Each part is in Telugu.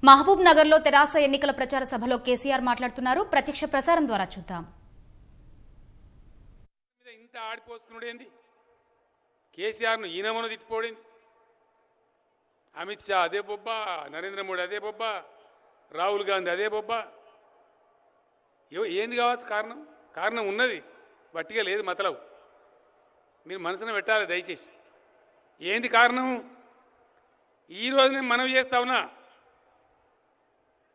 మహబూబ్ నగర్ లో తెరాస ఎన్నికల ప్రచార సభలో కేసీఆర్ మాట్లాడుతున్నారు. ప్రత్యక్ష ప్రసారం ద్వారా చూద్దాం. ఇంత ఆడిపోసుకునేంది కేసీఆర్ ను ఈనమను తిట్టిపోడింది. అమిత్ షా అదే బొబ్బ, నరేంద్ర మోడీ అదే బొబ్బ, రాహుల్ గాంధీ అదే బొబ్బ. ఏంది కావచ్చు కారణం? కారణం ఉన్నది, వట్టిగా లేదు. మతలవు మీరు మనసున పెట్టాలి దయచేసి. ఏంది కారణం? ఈరోజు నేను మనవి చేస్తా ఉన్నా,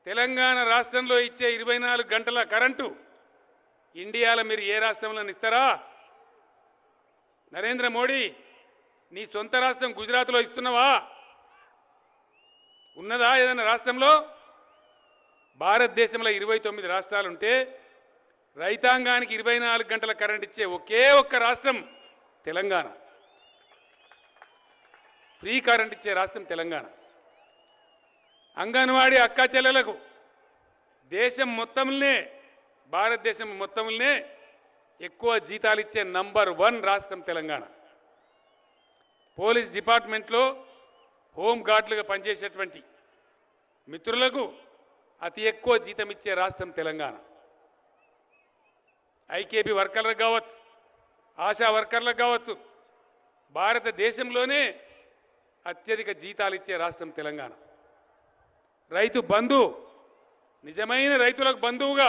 తెలంగాణ రాష్ట్రంలో ఇచ్చే 24 గంటల కరెంటు ఇండియాలో మీరు ఏ రాష్ట్రంలో ఇస్తారా? నరేంద్ర మోడీ నీ సొంత రాష్ట్రం గుజరాత్లో ఇస్తున్నావా? ఉన్నదా ఏదైనా రాష్ట్రంలో? భారతదేశంలో 29 రాష్ట్రాలుంటే రైతాంగానికి 24 గంటల కరెంట్ ఇచ్చే ఒకే ఒక్క రాష్ట్రం తెలంగాణ. ఫ్రీ కరెంట్ ఇచ్చే రాష్ట్రం తెలంగాణ. అంగన్వాడీ అక్కా చెల్లెలకు దేశం మొత్తంలోనే, భారతదేశం మొత్తంలోనే ఎక్కువ జీతాలు ఇచ్చే నంబర్ 1 రాష్ట్రం తెలంగాణ. పోలీస్ డిపార్ట్మెంట్లో హోమ్ గార్డులుగా పనిచేసేటువంటి మిత్రులకు అతి ఎక్కువ జీతం ఇచ్చే రాష్ట్రం తెలంగాణ. ఐకేపీ వర్కర్లకు కావచ్చు, ఆశా వర్కర్లకు కావచ్చు, భారతదేశంలోనే అత్యధిక జీతాలు ఇచ్చే రాష్ట్రం తెలంగాణ. రైతు బంధు, నిజమైన రైతులకు బంధువుగా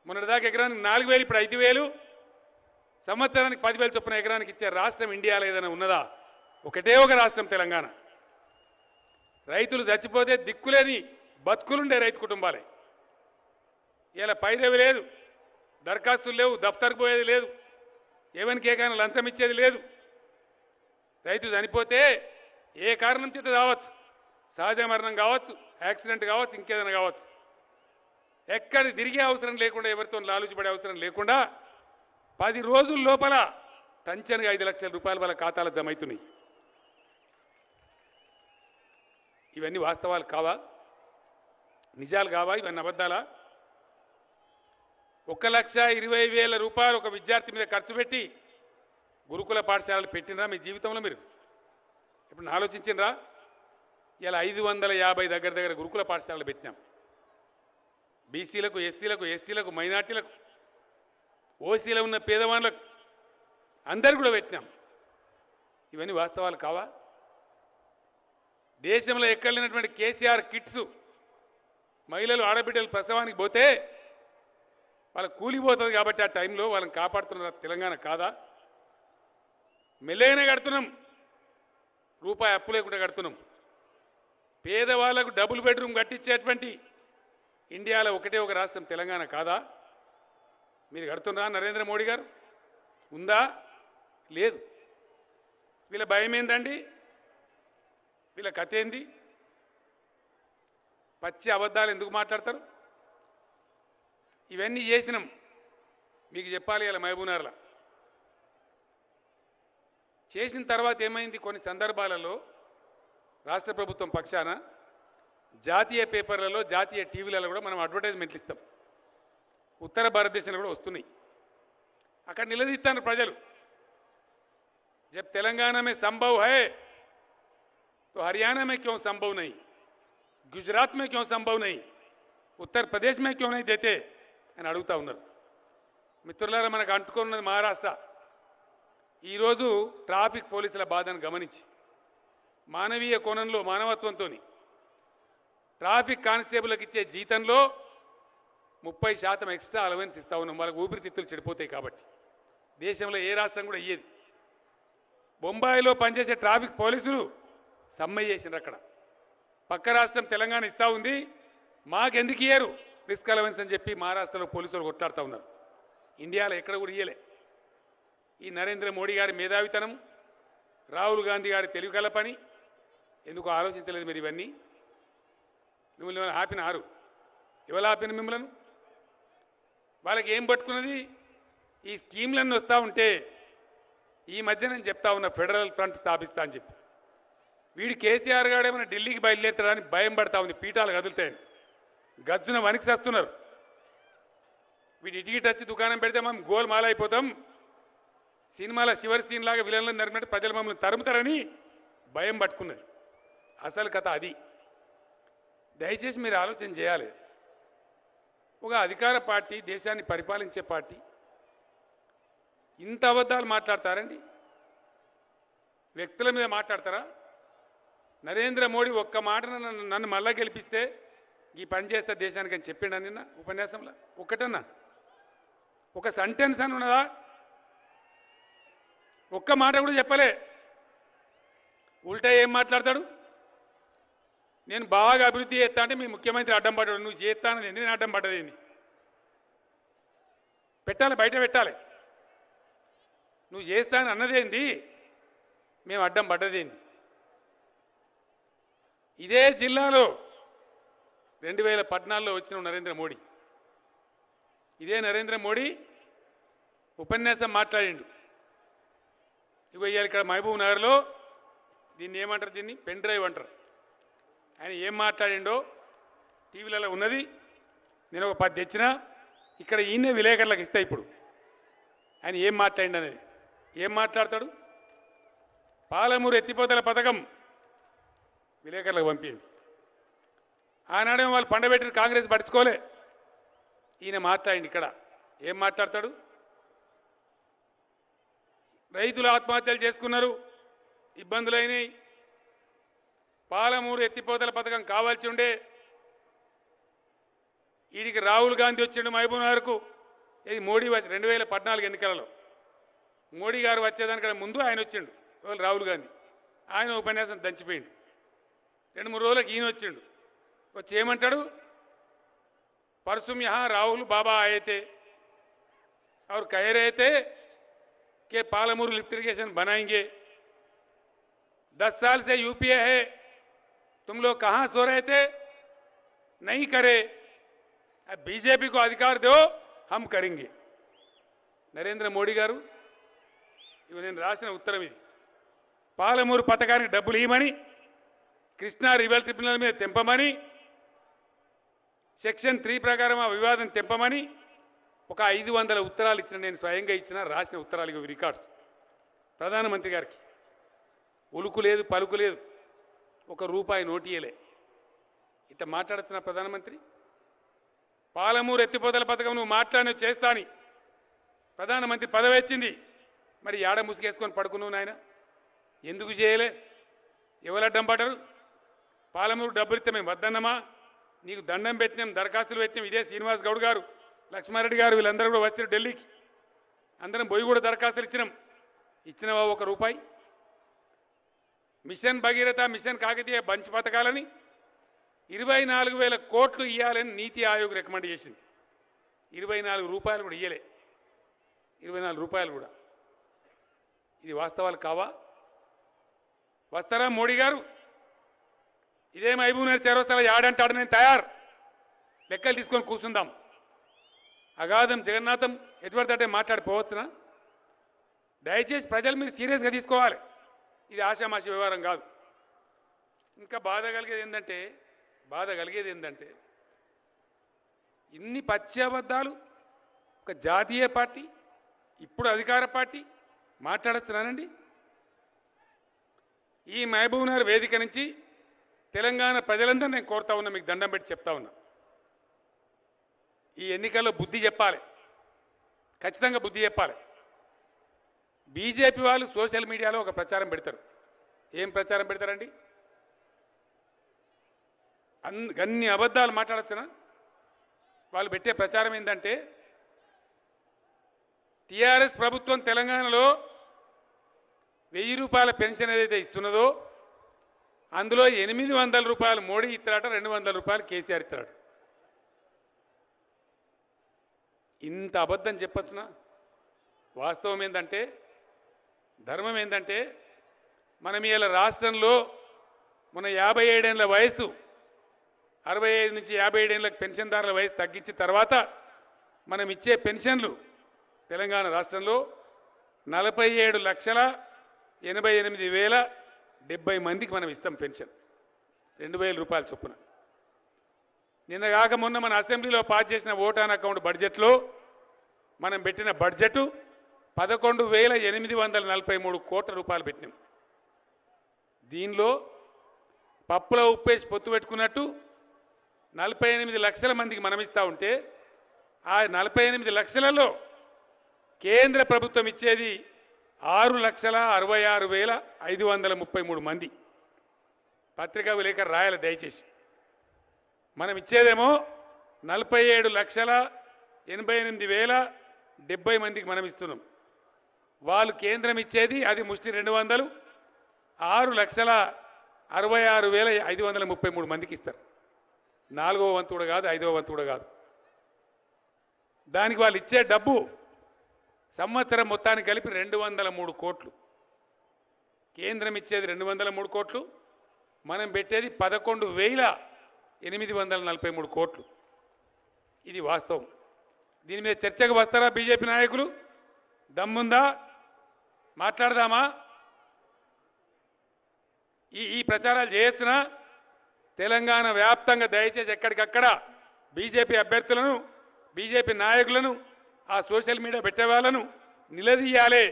మొన్నటిదాకా ఎకరానికి 4,000, ఇప్పుడు 5,000, సంవత్సరానికి 10,000 చొప్పున ఎకరానికి ఇచ్చే రాష్ట్రం ఇండియాలో ఏదైనా ఉన్నదా? ఒకటే ఒక రాష్ట్రం తెలంగాణ. రైతులు చచ్చిపోతే దిక్కులేని బతుకులుండే రైతు కుటుంబాలే. ఇలా పైరవి లేదు, దరఖాస్తులు లేవు, దఫ్తర్కు పోయేది లేదు, ఎవరికి ఏకైనా లంచం ఇచ్చేది లేదు. రైతు చనిపోతే ఏ కారణం చేత కావచ్చు, సహజ మరణం కావచ్చు, యాక్సిడెంట్ కావచ్చు, ఇంకేదైనా కావచ్చు, ఎక్కడ తిరిగే అవసరం లేకుండా, ఎవరితో లాలుచిపడే అవసరం లేకుండా 10 రోజుల లోపల టంచన్గా 5 లక్షల రూపాయలు వాళ్ళ ఖాతాలో జమ అవుతున్నాయి. ఇవన్నీ వాస్తవాలు కావా? నిజాలు కావా? ఇవన్నీ అబద్ధాలా? 1,20,000 రూపాయలు ఒక విద్యార్థి మీద ఖర్చు పెట్టి గురుకుల పాఠశాలలు పెట్టినరా మీ జీవితంలో? మీరు ఇప్పుడు ఆలోచించినరా? ఇలా 550 దగ్గర గురుకుల పాఠశాలలు పెట్టినాం. బీసీలకు, ఎస్సీలకు, ఎస్టీలకు, మైనార్టీలకు, ఓసీలో ఉన్న పేదవాళ్ళకు అందరు కూడా పెట్టినాం. ఇవన్నీ వాస్తవాలు కావా? దేశంలో ఎక్కడ లేనటువంటి కేసీఆర్ కిట్స్ మహిళలు, ఆడబిడ్డలు ప్రసవానికి పోతే వాళ్ళ కూలిపోతుంది కాబట్టి ఆ టైంలో వాళ్ళని కాపాడుతున్న తెలంగాణ కాదా? మెల్లగానే కడుతున్నాం, రూపాయి అప్పు లేకుండా కడుతున్నాం. పేదవాళ్లకు డబుల్ బెడ్రూమ్ కట్టించేటువంటి ఇండియాలో ఒకటే ఒక రాష్ట్రం తెలంగాణ కాదా? మీరు కడుతున్నారా? నరేంద్ర మోడీ గారు ఉందా? లేదు. వీళ్ళ భయం ఏందండి? వీళ్ళ కథ ఏంది? పచ్చి అబద్ధాలు ఎందుకు మాట్లాడతారు? ఇవన్నీ చేసినాం. మీకు చెప్పాలి, ఇలా మహబూబ్నగర్లో చేసిన తర్వాత ఏమైంది? కొన్ని సందర్భాలలో రాష్ట్ర ప్రభుత్వం పక్షాన జాతీయ పేపర్లలో, జాతీయ టీవీలలో కూడా మనం అడ్వర్టైజ్మెంట్లు ఇస్తాం. ఉత్తర భారతదేశంలో కూడా వస్తున్నాయి. అక్కడ నిలదీస్తాను ప్రజలు. जब तेलंगाना में संभव है तो हरियाणा में क्यों संभव नहीं, गुजरात में क्यों संभव नहीं, उत्तर प्रदेश में क्यों नहीं देते అని అడుగుతా ఉన్నారు. మిత్రులారా, మనకు అంటుకున్నది మహారాష్ట్ర. ఈరోజు ట్రాఫిక్ పోలీసుల బాధను గమనించి మానవీయ కోణంలో, మానవత్వంతో ట్రాఫిక్ కానిస్టేబుల్కి ఇచ్చే జీతంలో 30% ఎక్స్ట్రా అలవెన్స్ ఇస్తా ఉన్నాం. వాళ్ళకి ఊపిరితిత్తులు చెడిపోతాయి కాబట్టి. దేశంలో ఏ రాష్ట్రం కూడా ఇయ్యేది. బొంబాయిలో పనిచేసే ట్రాఫిక్ పోలీసులు సమ్మె చేసినారు. అక్కడ పక్క రాష్ట్రం తెలంగాణ ఇస్తా ఉంది, మాకెందుకు ఇయ్యరు రిస్క్ అలవెన్స్ అని చెప్పి మహారాష్ట్రలో పోలీసులు కొట్లాడుతూ ఉన్నారు. ఇండియాలో ఎక్కడ కూడా ఇయ్యలే. ఈ నరేంద్ర మోడీ గారి మేధావితనం, రాహుల్ గాంధీ గారి తెలివికల పని ఎందుకు ఆలోచించలేదు మీరు? ఇవన్నీ మిమ్మల్ని ఆపినారు. ఎవరు ఆపిన మిమ్మల్ని? వాళ్ళకి ఏం పట్టుకున్నది? ఈ స్కీమ్లన్నీ వస్తూ ఉంటే ఈ మధ్య నేను చెప్తా ఉన్నా, ఫెడరల్ ఫ్రంట్ స్థాపిస్తా అని చెప్పి. వీడు కేసీఆర్ గారు ఏమైనా ఢిల్లీకి బయలుదేరుతాడని భయం పడతా ఉంది. పీఠాలు కదులుతాయని గజ్జున వణికి చేస్తున్నారు. వీడు ఇటుకి టచ్చి దుకాణం పెడితే మనం గోల్మాల అయిపోతాం, సినిమాల చివరి సీన్ లాగా విలన్లను నరిమినట్టు ప్రజలు మమ్మల్ని తరుముతారని భయం పట్టుకున్నది. అసలు కథ అది. దయచేసి మీరు ఆలోచన చేయాలి. ఒక అధికార పార్టీ, దేశాన్ని పరిపాలించే పార్టీ ఇంత అబద్ధాలు మాట్లాడతారండి? వ్యక్తుల మీద మాట్లాడతారా? నరేంద్ర మోడీ ఒక్క మాట నన్ను మళ్ళా గెలిపిస్తే ఈ పని చేస్తా దేశానికి అని చెప్పిండా నిన్న ఉపన్యాసంలో? ఒక్కటన్నా ఒక సెంటెన్స్ అని ఉన్నదా? ఒక్క మాట కూడా చెప్పలే. ఉల్టా ఏం మాట్లాడతాడు? నేను బాగా అభివృద్ధి చేస్తా అంటే మీ ముఖ్యమంత్రి అడ్డం పడ్డాడు. నువ్వు చేస్తానని నేను అడ్డం పడ్డదేంది? పెట్టాలి, బయట పెట్టాలి. నువ్వు చేస్తానని అన్నదేంది? మేము అడ్డం పడ్డదేంది? ఇదే జిల్లాలో 2014లో వచ్చిన నరేంద్ర మోడీ, ఇదే నరేంద్ర మోడీ ఉపన్యాసం మాట్లాడిండు. ఇగో ఇవాళ ఇక్కడ మహబూబ్ నగర్లో దీన్ని ఏమంటారు? దీన్ని పెన్ డ్రైవ్ అంటారు. ఆయన ఏం మాట్లాడిండో టీవీలలో ఉన్నది. నేను ఒక 10 తెచ్చినా ఇక్కడ ఈయనే విలేకరులకు ఇస్తా. ఇప్పుడు ఆయన ఏం మాట్లాడిండు అనేది. ఏం మాట్లాడతాడు? పాలమూరు ఎత్తిపోతల పథకం విలేకరులకు పంపింది. ఆనాడేమో వాళ్ళు పండబెట్టిన కాంగ్రెస్ పట్టించుకోలే. ఈయన మాట్లాడింది. ఇక్కడ ఏం మాట్లాడతాడు? రైతులు ఆత్మహత్యలు చేసుకున్నారు, ఇబ్బందులైనాయి, పాలమూరు ఎత్తిపోతల పథకం కావాల్సి ఉండే, వీడికి రాహుల్ గాంధీ వచ్చిండు మహబూబ్ నగర్కు. ఇది మోడీ 2014 ఎన్నికలలో మోడీ గారు వచ్చేదానికన్నా ముందు ఆయన వచ్చిండు. రాహుల్ గాంధీ ఆయన ఉపన్యాసం దంచిపోయిండు. 2-3 రోజులకు ఈయన వచ్చిండు. వచ్చి ఏమంటాడు? परसों यहाँ राहुल बाबा आए थे और कह रहे थे कि पालमूर लिफ्ट इरिगेशन बनाएंगे. 10 साल से यूपीए है, तुम लोग कहां सो रहे थे? नहीं करे. अब बीजेपी को अधिकार दो, हम करेंगे. नरेंद्र मोदी गारू ఇవి నేను రాసిన ఉత్తరం. ఇది పాలమూరు పథకానికి డబ్బులు ఇవ్వమని, కృష్ణా రివర్ ట్రిబ్యునల్ మీద తెంపమని, సెక్షన్ 3 ప్రకారం ఆ వివాదం తెంపమని ఒక 500 ఉత్తరాలు ఇచ్చిన, నేను స్వయంగా ఇచ్చిన రాసిన ఉత్తరాలు. ఇవి రికార్డ్స్. ప్రధానమంత్రి గారికి ఉలుకు లేదు, పలుకు లేదు, ₹1 నోటు ఇయ్యలే. ఇట్లా మాట్లాడుతున్న ప్రధానమంత్రి. పాలమూరు ఎత్తిపోతల పథకం నువ్వు మాట్లాడి చేస్తా అని ప్రధానమంత్రి పదవి వచ్చింది. మరి యాడ ముసుగేసుకొని పడుకున్నావు నాయన? ఎందుకు చేయలే? ఎవరు అడ్డం పడ్డారు? పాలమూరు డబ్బులు ఇస్తే మేము వద్దన్నమా? నీకు దండం పెట్టినాం, దరఖాస్తులు పెట్టినాం. ఇదే శ్రీనివాస్ గౌడ్ గారు, లక్ష్మారెడ్డి గారు వీళ్ళందరూ కూడా వచ్చారు ఢిల్లీకి. అందరం పోయి కూడా దరఖాస్తులు ఇచ్చినాం. ఇచ్చినవా ₹1? Mission Bhagiratha, mission Kakatiya bunch పథకాలని 24,000 కోట్లు ఇవ్వాలని నీతి ఆయోగ్ రికమెండ్ చేసింది. ₹24 కూడా ఇయ్యలే. ₹24 కూడా. ఇది వాస్తవాలు కావా? వస్తారా మోడీ గారు? ఇదే మహబూబ్ నగర్ చేరొస్తారా? యాడంటాడు నేను తయారు. లెక్కలు తీసుకొని కూర్చుందాం. అగాధం జగన్నాథం ఎటువంటి మాట్లాడిపోవచ్చునా? దయచేసి ప్రజలు మీరు సీరియస్గా తీసుకోవాలి. ఇది ఆషామాషి వ్యవహారం కాదు. ఇంకా బాధ కలిగేది ఏంటంటే ఇన్ని పచ్చి అబద్ధాలు ఒక జాతీయ పార్టీ, ఇప్పుడు అధికార పార్టీ మాట్లాడుతున్నానండి. ఈ మహబూబ్ నగర్ వేదిక నుంచి తెలంగాణ ప్రజలందరూ నేను కోరుతా ఉన్నా, మీకు దండం పెట్టి చెప్తా ఉన్నా, ఈ ఎన్నికల్లో బుద్ధి చెప్పాలి. ఖచ్చితంగా బుద్ధి చెప్పాలి. బీజేపీ వాళ్ళు సోషల్ మీడియాలో ఒక ప్రచారం పెడతారు. ఏం ప్రచారం పెడతారండి? అన్ని అబద్ధాలు మాట్లాడచ్చునా? వాళ్ళు పెట్టే ప్రచారం ఏంటంటే టీఆర్ఎస్ ప్రభుత్వం తెలంగాణలో ₹1000 పెన్షన్ ఏదైతే ఇస్తున్నదో అందులో ₹800 మోడీ ఇస్తారట, ₹200 కేసీఆర్ ఇస్తారట. ఇంత అబద్ధం చెప్పచ్చునా? వాస్తవం ఏంటంటే, ధర్మం ఏంటంటే, మనం ఇలా రాష్ట్రంలో మన 57 ఏళ్ల వయసు 65 నుంచి 57 ఏళ్లకు పెన్షన్దారుల వయసు తగ్గించిన తర్వాత మనం ఇచ్చే పెన్షన్లు తెలంగాణ రాష్ట్రంలో 47,88,070 మందికి మనం ఇస్తాం పెన్షన్, ₹2,000 చొప్పున. నిన్న కాక మొన్న మన అసెంబ్లీలో పాస్ చేసిన ఓట్ ఆన్ అకౌంట్ బడ్జెట్లో మనం పెట్టిన బడ్జెట్ ₹11,843 కోట్ల పెట్టినాం. దీనిలో పప్పులో ఉప్పేసి పొత్తు పెట్టుకున్నట్టు 48 లక్షల మందికి మనం ఇస్తా ఉంటే ఆ 48 లక్షలలో కేంద్ర ప్రభుత్వం ఇచ్చేది 6,66,533 మంది. పత్రికా విలేకరు రాయాలి దయచేసి. మనం ఇచ్చేదేమో 47,88,070 మందికి మనం ఇస్తున్నాం. వాళ్ళు కేంద్రం ఇచ్చేది అది ముష్టి 200 6,66,533 మందికి ఇస్తారు. 4వ వంతు కూడా కాదు, 5వ వంతు కూడా కాదు. దానికి వాళ్ళు ఇచ్చే డబ్బు సంవత్సరం మొత్తానికి కలిపి 203 కోట్లు. కేంద్రం ఇచ్చేది 203 కోట్లు, మనం పెట్టేది 11,843 కోట్లు. ఇది వాస్తవం. దీని మీద చర్చకు వస్తారా బీజేపీ నాయకులు? దమ్ముందా? మాట్లాడదామా? ఈ ప్రచారాలు చేయొచ్చునా? తెలంగాణ వ్యాప్తంగా దయచేసి ఎక్కడికక్కడ బీజేపీ అభ్యర్థులను, బీజేపీ నాయకులను, ఆ సోషల్ మీడియా పెట్టే వాళ్ళను నిలదీయాలి.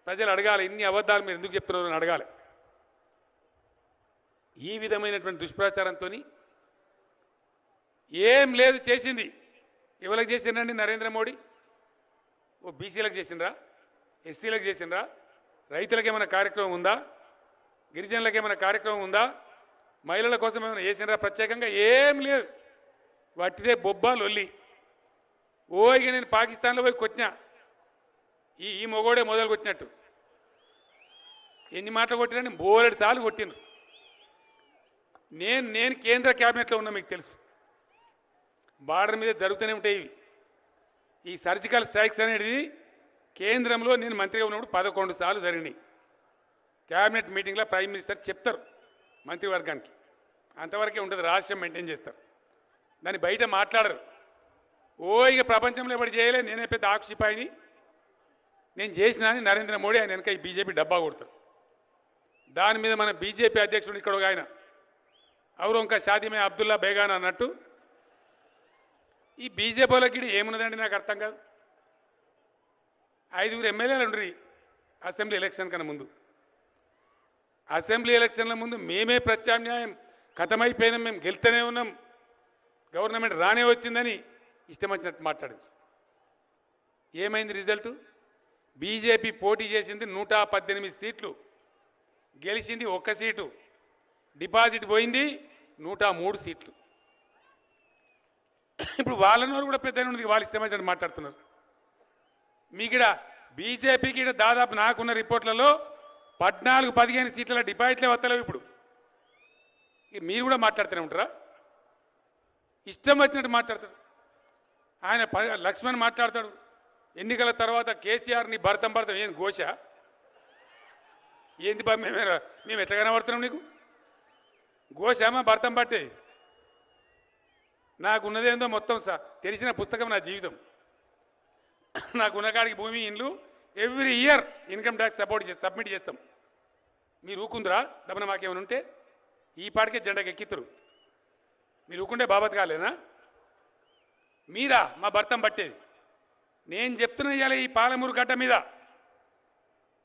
ప్రజలు అడగాలి, ఇన్ని అబద్ధాలు మీరు ఎందుకు చెప్తున్నారో అని అడగాలి. ఈ విధమైనటువంటి దుష్ప్రచారంతో ఏం లేదు చేసింది. ఎవరికి చేసిండ్రండి నరేంద్ర మోడీ? ఓ బీసీలకు చేసిండ్రా? ఎస్సీలకు చేసిండ్రా? రైతులకు ఏమైనా కార్యక్రమం ఉందా? గిరిజనులకు ఏమైనా కార్యక్రమం ఉందా? మహిళల కోసం ఏమైనా చేసిండ్రా ప్రత్యేకంగా? ఏం లేదు. వాటిదే బొబ్బా లొల్లి. ఇక నేను పాకిస్తాన్లో పోయి కొట్టినా, ఈ మొగోడే మొదలు కొట్టినట్టు. ఎన్ని మాటలు కొట్టినా? బోలెడు సార్లు కొట్టిండ్రు. నేను కేంద్ర క్యాబినెట్లో ఉన్నా, మీకు తెలుసు. బార్డర్ మీద జరుగుతూనే ఉంటాయి ఇవి. ఈ సర్జికల్ స్ట్రైక్స్ అనేది కేంద్రంలో నేను మంత్రిగా ఉన్నప్పుడు 11 సార్లు జరిగినాయి. క్యాబినెట్ మీటింగ్లో ప్రైమ్ మినిస్టర్ చెప్తారు మంత్రివర్గానికి. అంతవరకే ఉంటుంది, రాష్ట్రం మెయింటైన్ చేస్తారు. దాన్ని బయట మాట్లాడరు. ఇక ప్రపంచంలో ఎవరు చేయలే, నేనే పెద్ద ఆక్షిపాయిని, నేను చేసినా అని నరేంద్ర మోడీ ఆయన వెనక ఈ బీజేపీ డబ్బా కొడతారు. దాని మీద మన బీజేపీ అధ్యక్షుడు ఇక్కడ ఒక ఆయన ఔరంకా షాదీమే అబ్దుల్లా బేగాన్ అన్నట్టు ఈ బీజేపీ వాళ్ళకి ఏమున్నదండి నాకు అర్థం కాదు. 5 ఎమ్మెల్యేలు ఉండ్రి అసెంబ్లీ ఎలక్షన్ కన్నా ముందు. అసెంబ్లీ ఎలక్షన్ల ముందు మేమే ప్రత్యామ్నాయం ఖతమైపోయినాం, మేము గెలుతూనే ఉన్నాం, గవర్నమెంట్ రానే వచ్చిందని ఇష్టం వచ్చినట్టు మాట్లాడింది. ఏమైంది రిజల్టు? బీజేపీ పోటీ చేసింది 118 సీట్లు, గెలిచింది 1 సీటు, డిపాజిట్ పోయింది 103 సీట్లు. ఇప్పుడు వాళ్ళనోరు కూడా పెద్ద ఉంది, వాళ్ళు ఇష్టం వచ్చినట్టు మాట్లాడుతున్నారు. మీకిడ బీజేపీకి దాదాపు నాకున్న రిపోర్ట్లలో 14-15 సీట్ల డిపాజిట్లే వస్తలేవు. ఇప్పుడు మీరు కూడా మాట్లాడుతూనే ఉంటారా? ఇష్టం వచ్చినట్టు మాట్లాడతాడు. ఆయన లక్ష్మణ్ మాట్లాడతాడు, ఎన్నికల తర్వాత కేసీఆర్ని భర్తం ఏం ఘోష ఏంది బా? మేము ఎట్లా కనబడుతున్నాం నీకు? ఘోషమా భర్తం పట్టే? నాకున్నదేందో మొత్తం తెలిసిన పుస్తకం నా జీవితం. నాకున్న కాడికి భూమి, ఇండ్లు every year income tax submit చేస్తాం. మీరు ఊకుందిరా? దమన మాకేమైనా ఉంటే ఈ పాటికే జెండాకి ఎక్కితురు. మీరు ఊకుంటే బాబత్ కాలేనా? మీరా మా భర్తం పట్టేది? నేను చెప్తున్నా ఇవాళ ఈ పాలమూరు గడ్డ మీద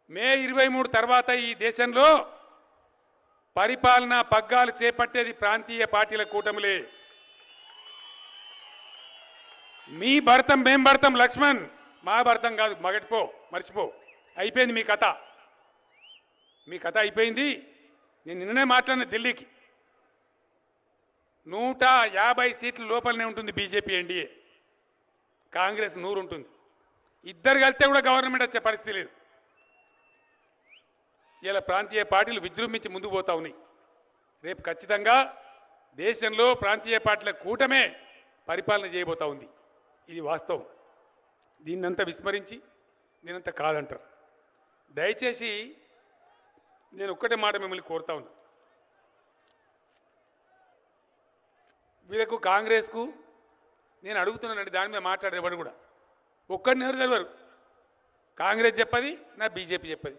మే 23 తర్వాత ఈ దేశంలో పరిపాలనా పగ్గాలు చేపట్టేది ప్రాంతీయ పార్టీల కూటమిలే. మీ భర్తం మేం భర్తం లక్ష్మణ్, మా భర్తం కాదు. మగటిపో, మర్చిపో, అయిపోయింది మీ కథ. మీ కథ అయిపోయింది. నేను నిన్ననే మాట్లాడిన ఢిల్లీకి 150 సీట్ల లోపలనే ఉంటుంది బీజేపీ ఎన్డీఏ, కాంగ్రెస్ 100 ఉంటుంది. ఇద్దరు కలిస్తే కూడా గవర్నమెంట్ వచ్చే పరిస్థితి లేదు. ఇలా ప్రాంతీయ పార్టీలు విజృంభించి ముందుకు పోతా ఉన్నాయి. రేపు ఖచ్చితంగా దేశంలో ప్రాంతీయ పార్టీల కూటమే పరిపాలన చేయబోతా ఉంది. ఇది వాస్తవం. దీన్నంతా విస్మరించి దీనంతా కాదంటారు. దయచేసి నేను ఒక్కటే మాట మిమ్మల్ని కోరుతా ఉన్నా. వీళ్ళకు కాంగ్రెస్కు నేను అడుగుతున్నానండి, దాని మీద మాట్లాడేవాడు కూడా ఒక్కడిని ఎవరు తెలియరు. కాంగ్రెస్ చెప్పది, నా బీజేపీ చెప్పది.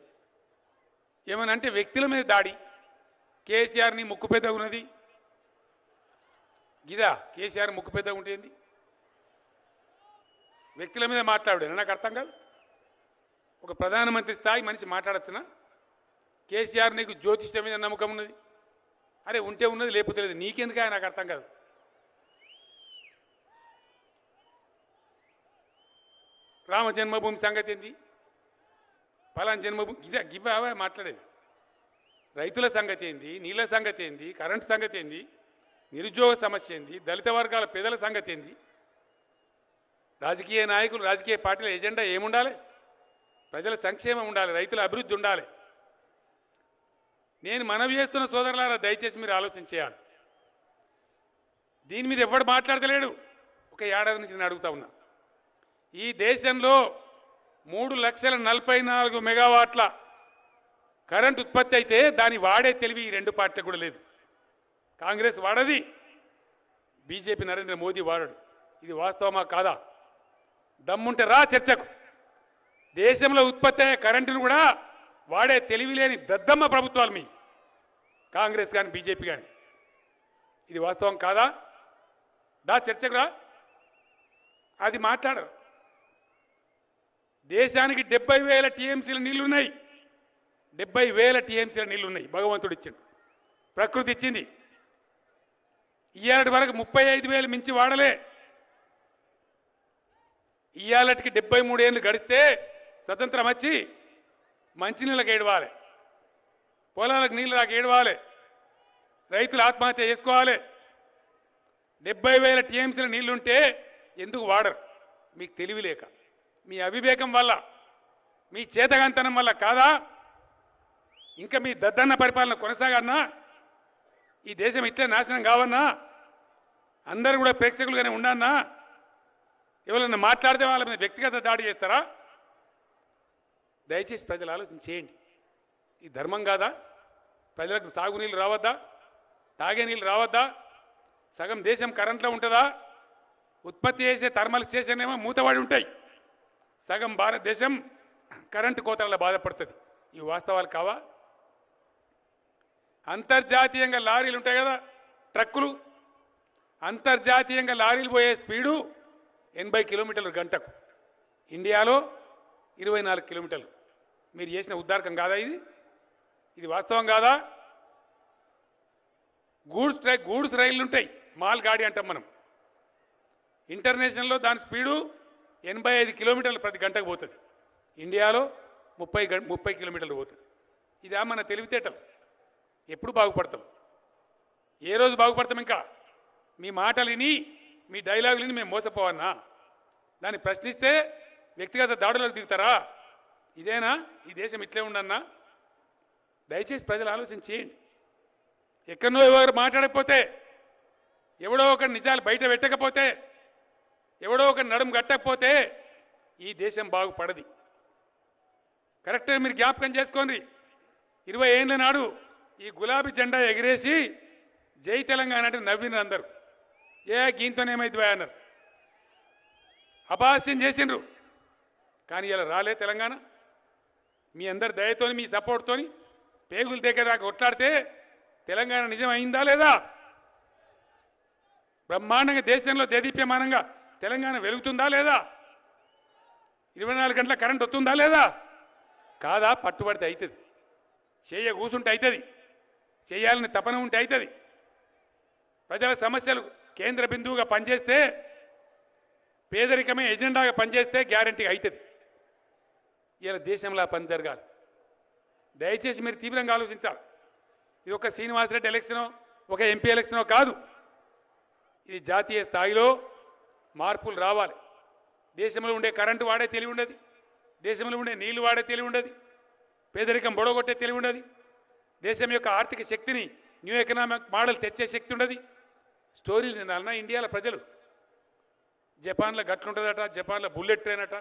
ఏమనంటే వ్యక్తుల మీద దాడి. కేసీఆర్ని ముక్కు పెద్దగా ఉన్నది గిదా, కేసీఆర్ ముక్కు పెద్దగా ఉంటుంది. వ్యక్తుల మీద మాట్లాడాడు నాకు అర్థం కాదు. ఒక ప్రధానమంత్రి స్థాయి మనిషి మాట్లాడచ్చునా? కేసీఆర్ నీకు జ్యోతిష్యం మీద నమ్మకం ఉన్నది, అరే ఉంటే ఉన్నది లేకపోతే లేదు, నీకెందుకు నాకు అర్థం కాదు. రామ జన్మభూమి సంగతి ఏంది, ఫలానా జన్మభూమి గివ్వే మాట్లాడేది. రైతుల సంగతి ఏంది, నీళ్ళ సంగతి ఏంది, కరెంటు సంగతి ఏంది, నిరుద్యోగ సమస్య ఏంది, దళిత వర్గాల పేదల సంగతి ఏంది, రాజకీయ నాయకులు రాజకీయ పార్టీల ఎజెండా ఏముండాలి, ప్రజల సంక్షేమం ఉండాలి, రైతుల అభివృద్ధి ఉండాలి. నేను మనవి చేస్తున్న సోదరులారా, దయచేసి మీరు ఆలోచన చేయాలి. దీని మీద ఎవడు మాట్లాడతలేడు. ఒక ఏడాది నుంచి నేను అడుగుతా ఉన్నా. ఈ దేశంలో 3,44,000 మెగావాట్ల కరెంట్ ఉత్పత్తి అయితే దాన్ని వాడే తెలివి ఈ రెండు పార్టీలకు కూడా లేదు. కాంగ్రెస్ వాడది, బీజేపీ నరేంద్ర మోదీ వాడడు. ఇది వాస్తవమా కాదా? దమ్ముంటే రా చర్చకు. దేశంలో ఉత్పత్తి అయ్యే కరెంటును కూడా వాడే తెలివి లేని దద్దమ్మ ప్రభుత్వాలు మీ కాంగ్రెస్ కానీ బీజేపీ కానీ. ఇది వాస్తవం కాదా? దా చర్చకు రా. అది మాట్లాడరు. దేశానికి 70,000 టీఎంసీల నీళ్లున్నాయి. 70,000 టీఎంసీల నీళ్లున్నాయి. భగవంతుడు ఇచ్చిండు, ప్రకృతి ఇచ్చింది. ఇయ్యాలటి వరకు 35,000 మించి వాడలే. ఇయ్యాలటికి 73 ఏళ్ళు గడిస్తే స్వతంత్రం వచ్చి మంచినీళ్ళకి ఏడవాలి, పొలాలకు నీళ్ళు రాక ఏడవాలి, రైతులు ఆత్మహత్య చేసుకోవాలి. 70,000 టీఎంసీల నీళ్లుంటే ఎందుకు వాడరు? మీకు తెలివి లేక, మీ అవివేకం వల్ల, మీ చేతగాంతనం వల్ల కాదా? ఇంకా మీ దద్దన్న పరిపాలన కొనసాగన్నా? ఈ దేశం ఇట్లే నాశనం కావన్నా? అందరూ కూడా ప్రేక్షకులుగానే ఉండన్నా? ఎవరైనా మాట్లాడితే వాళ్ళ మీద వ్యక్తిగత దాడి చేస్తారా? దయచేసి ప్రజలు ఆలోచన చేయండి. ఈ ధర్మం కాదా? ప్రజలకు సాగునీళ్ళు రావద్దా? తాగే నీళ్ళు రావద్దా? సగం దేశం కరెంట్లో ఉంటుందా? ఉత్పత్తి చేసే థర్మల్ స్టేషన్ ఏమో మూతపడి ఉంటాయి. సగం భారతదేశం కరెంటు కోతల బాధపడుతుంది. ఈ వాస్తవాలు కావా? అంతర్జాతీయంగా లారీలు ఉంటాయి కదా, ట్రక్కులు. అంతర్జాతీయంగా లారీలు పోయే స్పీడు 80 కిలోమీటర్లు గంటకు. ఇండియాలో 24 కిలోమీటర్లు. మీరు చేసిన ఉద్దారకం కాదా ఇది? ఇది వాస్తవం కాదా? గూడ్స్ రైళ్లు ఉంటాయి, మాల్ గాడి అంటాం మనం. ఇంటర్నేషనల్లో దాని స్పీడు 85 కిలోమీటర్లు ప్రతి గంటకు పోతుంది. ఇండియాలో 30 కిలోమీటర్లు పోతుంది. ఇదా మన తెలివితేటలు? ఎప్పుడు బాగుపడతాం? ఏ రోజు బాగుపడతాం? ఇంకా మీ మాటలు విని, మీ డైలాగులు విని మేము మోసపోవన్నా? దాన్ని ప్రశ్నిస్తే వ్యక్తిగత దాడులకు దిగుతారా? ఇదేనా ఈ దేశం? ఇట్లే ఉండన్నా? దయచేసి ప్రజలు ఆలోచన చేయండి. ఎక్కడనో ఎవరు మాట్లాడకపోతే, ఎవడో ఒకటి నిజాలు బయట పెట్టకపోతే, ఎవడో ఒకటి నడుము కట్టకపోతే ఈ దేశం బాగుపడది. కరెక్ట్గా మీరు జ్ఞాపకం చేసుకోండి. 20 ఏళ్ళ నాడు ఈ గులాబీ జెండా ఎగిరేసి జై తెలంగాణ అంటే నవ్వినారు అందరూ. గీంతోనేమైతే అన్నారు, అపహాస్యం చేసిండ్రు. కానీ ఇలా రాలే తెలంగాణ. మీ అందరి దయతోని, మీ సపోర్ట్తోని పేగులు దగ్గరదాకా కొట్లాడితే తెలంగాణ నిజం అయిందా లేదా? బ్రహ్మాండంగా దేశంలో దేదీప్యమానంగా తెలంగాణ వెలుగుతుందా లేదా? 24 గంటల కరెంట్ వస్తుందా లేదా? కాదా? పట్టుబడితే అవుతుంది. కూసుంటే అవుతుంది. చేయాలని తపన ఉంటే అవుతుంది. ప్రజల సమస్యలు కేంద్ర బిందువుగా పనిచేస్తే, పేదరికమే ఎజెండాగా పనిచేస్తే గ్యారంటీగా అవుతుంది. ఇలా దేశంలో పని జరగాలి. దయచేసి మీరు తీవ్రంగా ఆలోచించాలి. ఇది ఒక శ్రీనివాసరెడ్డి ఎలక్షనో, ఒక ఎంపీ ఎలక్షనో కాదు. ఇది జాతీయ స్థాయిలో మార్పులు రావాలి. దేశంలో ఉండే కరెంటు వాడే తెలివి ఉండదు, దేశంలో ఉండే నీళ్లు వాడే తెలివి ఉండదు, పేదరికం బొడగొట్టే తెలివి ఉండదు, దేశం యొక్క ఆర్థిక శక్తిని న్యూ ఎకనామిక్ మోడల్ తెచ్చే శక్తి ఉండదు. స్టోరీలు తినాలన్నా ఇండియాలో ప్రజలు? జపాన్లో గట్లుంటుందట, జపాన్లో బుల్లెట్ ట్రైన్ అట,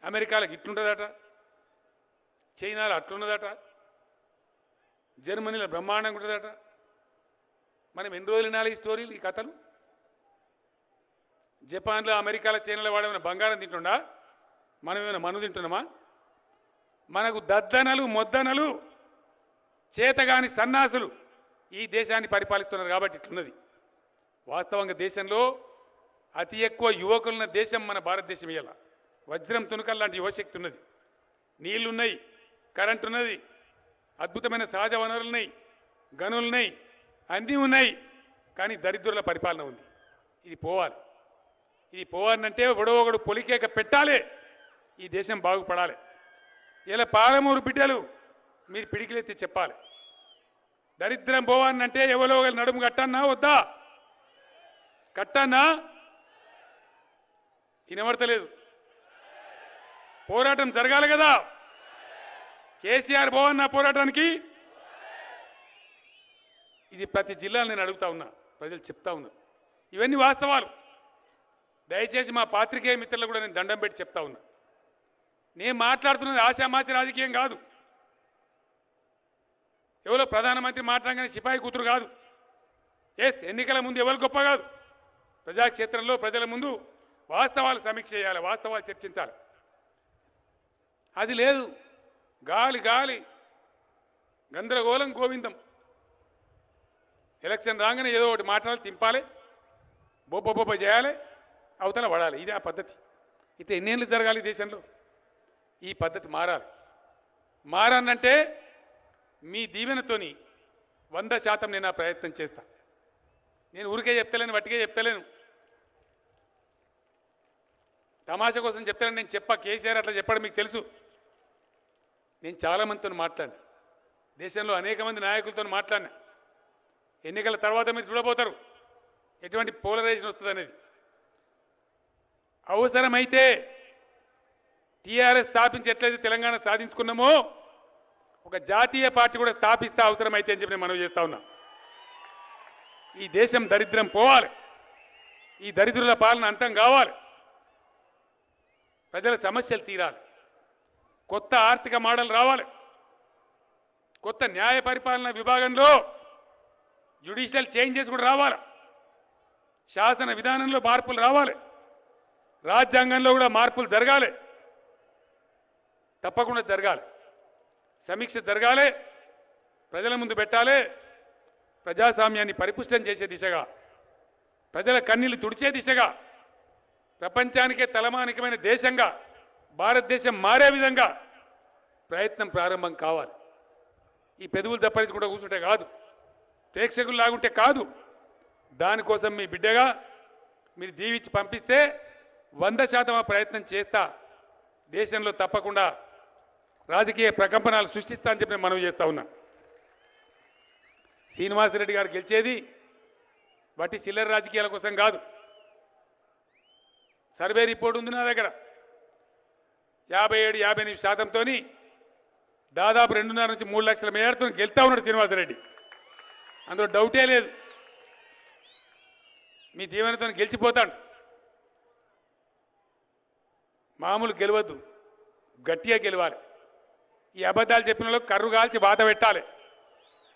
అమెరికాలో ఇట్లుంటుందట, చైనాలో అట్లున్నదట, జర్మనీలో బ్రహ్మాండంగా ఉంటుందట. మనం ఎన్ని రోజులు వినాలి ఈ స్టోరీలు, ఈ కథలు? జపాన్లో, అమెరికాలో, చైనాలో వాడేమైనా బంగారం తింటుండా? మనం ఏమైనా మను తింటున్నామా? మనకు దద్దనలు, మొద్దనలు, చేతగాని సన్నాసులు ఈ దేశాన్ని పరిపాలిస్తున్నారు కాబట్టి ఇట్లున్నది. వాస్తవంగా దేశంలో అతి ఎక్కువ యువకులున్న దేశం మన భారతదేశం. ఇలా వజ్రం తునకల్ లాంటి యువశక్తి ఉన్నది, నీళ్లున్నాయి, కరెంటు ఉన్నది, అద్భుతమైన సహజ వనరులున్నాయి, గనులున్నాయి, అన్నీ ఉన్నాయి. కానీ దరిద్రుల పరిపాలన ఉంది. ఇది పోవాలి. ఇది పోవాలంటే ఒకడు పొలికేక పెట్టాలి, ఈ దేశం బాగుపడాలి. ఇలా పాలమూరు బిడ్డలు మీరు పిడికిలెత్తి చెప్పాలి. దరిద్రం పోవాలంటే ఎవరో ఒకరు నడుము కట్టన్నా వద్దా? కట్టన్నా? వినబడతలేదు. పోరాటం జరగాలి కదా. కేసీఆర్ పోవన్నా పోరాటానికి. ఇది ప్రతి జిల్లాలో నేను అడుగుతా ఉన్నా, ప్రజలు చెప్తా ఉన్నారు. ఇవన్నీ వాస్తవాలు. దయచేసి మా పాత్రికేయ మిత్రులు కూడా నేను దండం పెట్టి చెప్తా ఉన్నా. నేను మాట్లాడుతున్నది ఆశామాసి రాజకీయం కాదు. ఎవరో ప్రధానమంత్రి మాట్లాడగానే సిపాయి కూతురు కాదు. ఎన్నికల ముందు ఎవరు గొప్ప కాదు. ప్రజాక్షేత్రంలో ప్రజల ముందు వాస్తవాలు సమీక్ష చేయాలి, వాస్తవాలు చర్చించాలి. అది లేదు. గాలి గాలి గందరగోళం గోవిందం. ఎలక్షన్ రాగానే ఏదో ఒకటి మాట్లాడాలి, తింపాలి, బొబ్బ చేయాలి, అవతల పడాలి. ఇది ఆ పద్ధతి. ఇట్లా ఎన్నేళ్ళు జరగాలి దేశంలో? ఈ పద్ధతి మారాలి. మారానంటే మీ దీవెనతోని 100% నేను ఆ ప్రయత్నం చేస్తా. నేను ఊరికే చెప్తలేను, వట్టికే చెప్తలేను, తమాషా కోసం చెప్తానని నేను చెప్పా. కేసీఆర్ అట్లా చెప్పడం మీకు తెలుసు. నేను చాలామందితో మాట్లాడినా, దేశంలో అనేక మంది నాయకులతో మాట్లాడినా. ఎన్నికల తర్వాత మీరు చూడబోతారు ఎటువంటి పోలరైజేషన్ వస్తుంది అనేది. అవసరమైతే టీఆర్ఎస్ స్థాపించి ఎట్లయితే తెలంగాణ సాధించుకున్నామో ఒక జాతీయ పార్టీ కూడా స్థాపిస్తే అవసరమైతే అని చెప్పి నేను మనవి చేస్తా ఉన్నా. ఈ దేశం దరిద్రం పోవాలి, ఈ దరిద్రుల పాలన అంతం కావాలి, ప్రజల సమస్యలు తీరాలి, కొత్త ఆర్థిక మోడల్ రావాలి, కొత్త న్యాయ పరిపాలన విభాగంలో జ్యుడిషియల్ చేంజెస్ కూడా రావాలి, శాసన విధానంలో మార్పులు రావాలి, రాజ్యాంగంలో కూడా మార్పులు జరగాలి, తప్పకుండా జరగాలి. సమీక్ష జరగాలి, ప్రజల ముందు పెట్టాలి. ప్రజాస్వామ్యాన్ని పరిపుష్టం చేసే దిశగా, ప్రజల కన్నీళ్లు తుడిచే దిశగా, ప్రపంచానికే తలమానికమైన దేశంగా భారతదేశం మారే విధంగా ప్రయత్నం ప్రారంభం కావాలి. ఈ పెదవులు తప్పరించుకుంటూ కూర్చుంటే కాదు, ప్రేక్షకులు లాగుంటే కాదు. దానికోసం మీ బిడ్డగా మీరు దీవించి పంపిస్తే 100% ఆ ప్రయత్నం చేస్తా. దేశంలో తప్పకుండా రాజకీయ ప్రకంపనలు సృష్టిస్తా అని చెప్పి నేను మనవి చేస్తా ఉన్నా. శ్రీనివాసరెడ్డి గారు గెలిచేది వట్టి చిల్లర రాజకీయాల కోసం కాదు. సర్వే రిపోర్ట్ ఉంది నా దగ్గర. 57-58% దాదాపు 2.5 నుంచి 3 లక్షల మేరతో గెలుతా ఉన్నాడు శ్రీనివాసరెడ్డి. అందులో డౌటే లేదు. మీ దీవెనతో గెలిచిపోతాడు. మామూలు గెలవద్దు, గట్టిగా గెలవాలి. ఈ అబద్ధాలు చెప్పిన వాళ్ళకి కర్రు కాల్చి బాధ పెట్టాలి.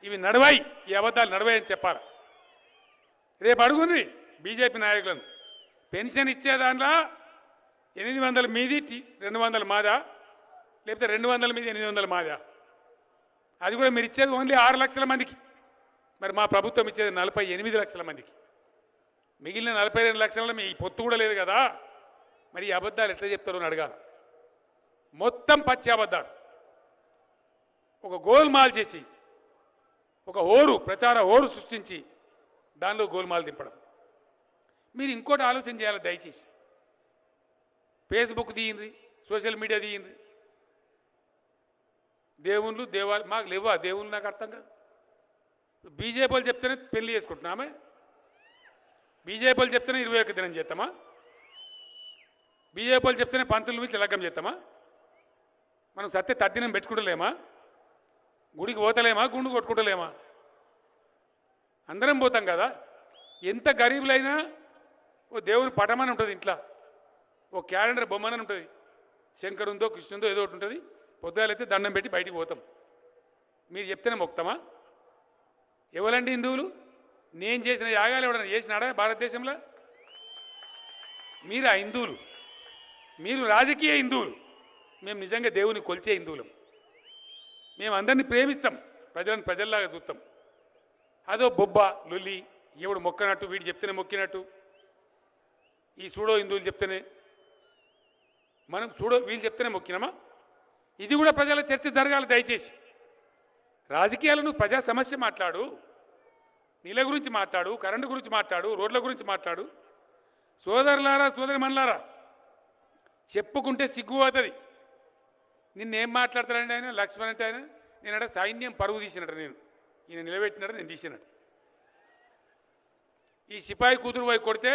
ఇవి నడవాయి, ఈ అబద్ధాలు నడవాయి అని చెప్పాలి. రేపు అడుగుని బీజేపీ నాయకులను, పెన్షన్ ఇచ్చే దాంట్లో 800 మీది 200 మాదా, లేకపోతే 200 మీది 800 మాదా? అది కూడా మీరు ఇచ్చేది ఓన్లీ 6 లక్షల మందికి. మరి మా ప్రభుత్వం ఇచ్చేది 48 లక్షల మందికి. మిగిలిన 42 లక్షలలో మీ పొత్తు కూడా లేదు కదా. మరి ఈ అబద్ధాలు ఎట్లా చెప్తారో అని అడగాలి. మొత్తం పచ్చి అబద్ధాలు. ఒక గోల్మాల్ చేసి, ఒక ప్రచార హోరు సృష్టించి దానిలో గోల్మాల్ దింపడం. మీరు ఇంకోటి ఆలోచన చేయాలి దయచేసి. ఫేస్బుక్ తీయండి, సోషల్ మీడియా తీయండి. దేవుళ్ళు దేవాలు మాకు లేవా? దేవుళ్ళు నాకు అర్థం కాదు. బీజేపీ వాళ్ళు చెప్తేనే పెళ్లి చేసుకుంటున్నామే, బీజేపీ వాళ్ళు చెప్తేనే 21 దినం చేస్తామా, బీజేపీ వాళ్ళు చెప్తేనే పంతులు మించి లగ్గం చేస్తామా? మనం సత్య తద్దినం పెట్టుకుంటలేమా? గుడికి పోతలేమా? గుండు కొట్టుకుంటలేమా? అందరం పోతాం కదా. ఎంత గరీబులైనా ఓ దేవుని పటమని ఉంటుంది ఇంట్లో, ఓ క్యాలెండర్ బొమ్మని ఉంటుంది, శంకరుందో కృష్ణుందో ఏదో ఒకటి ఉంటుంది. పొద్దుగాలైతే దండం పెట్టి బయటికి పోతాం. మీరు చెప్తేనే మొక్తామా? ఎవరండి హిందువులు? నేను చేసిన యాగాలు ఎవడన్నా చేసినాడా భారతదేశంలో? మీరు ఆ హిందువులు, మీరు రాజకీయ హిందువులు. మేము నిజంగా దేవుని కొలిచే హిందువులం. మేము అందరినీ ప్రేమిస్తాం, ప్రజలను ప్రజల్లాగా చూస్తాం. అదో బొబ్బ లొల్లి, ఎవడు మొక్కనట్టు, వీడు చెప్తేనే మొక్కినట్టు. ఈ సూడో హిందువులు చెప్తేనే మనం వీళ్ళు చెప్తేనే మొక్కినామా? ఇది కూడా ప్రజల చర్చ జరగాలి దయచేసి. రాజకీయాలను ప్రజా సమస్య మాట్లాడు, నీళ్ళ గురించి మాట్లాడు, కరెంటు గురించి మాట్లాడు, రోడ్ల గురించి మాట్లాడు. సోదరులారా సోదరిమణులారా, చెప్పుకుంటే సిగ్గు అవుతుంది. నిన్నేం మాట్లాడతాడండి ఆయన? లక్ష్మణ్ అంటే ఆయన నేనట సైన్యం పరువు తీసినట్టు, ఈయన నిలబెట్టినట్టు నేను తీసినట్టు. ఈ సిపాయి కూతురు పోయి కొడితే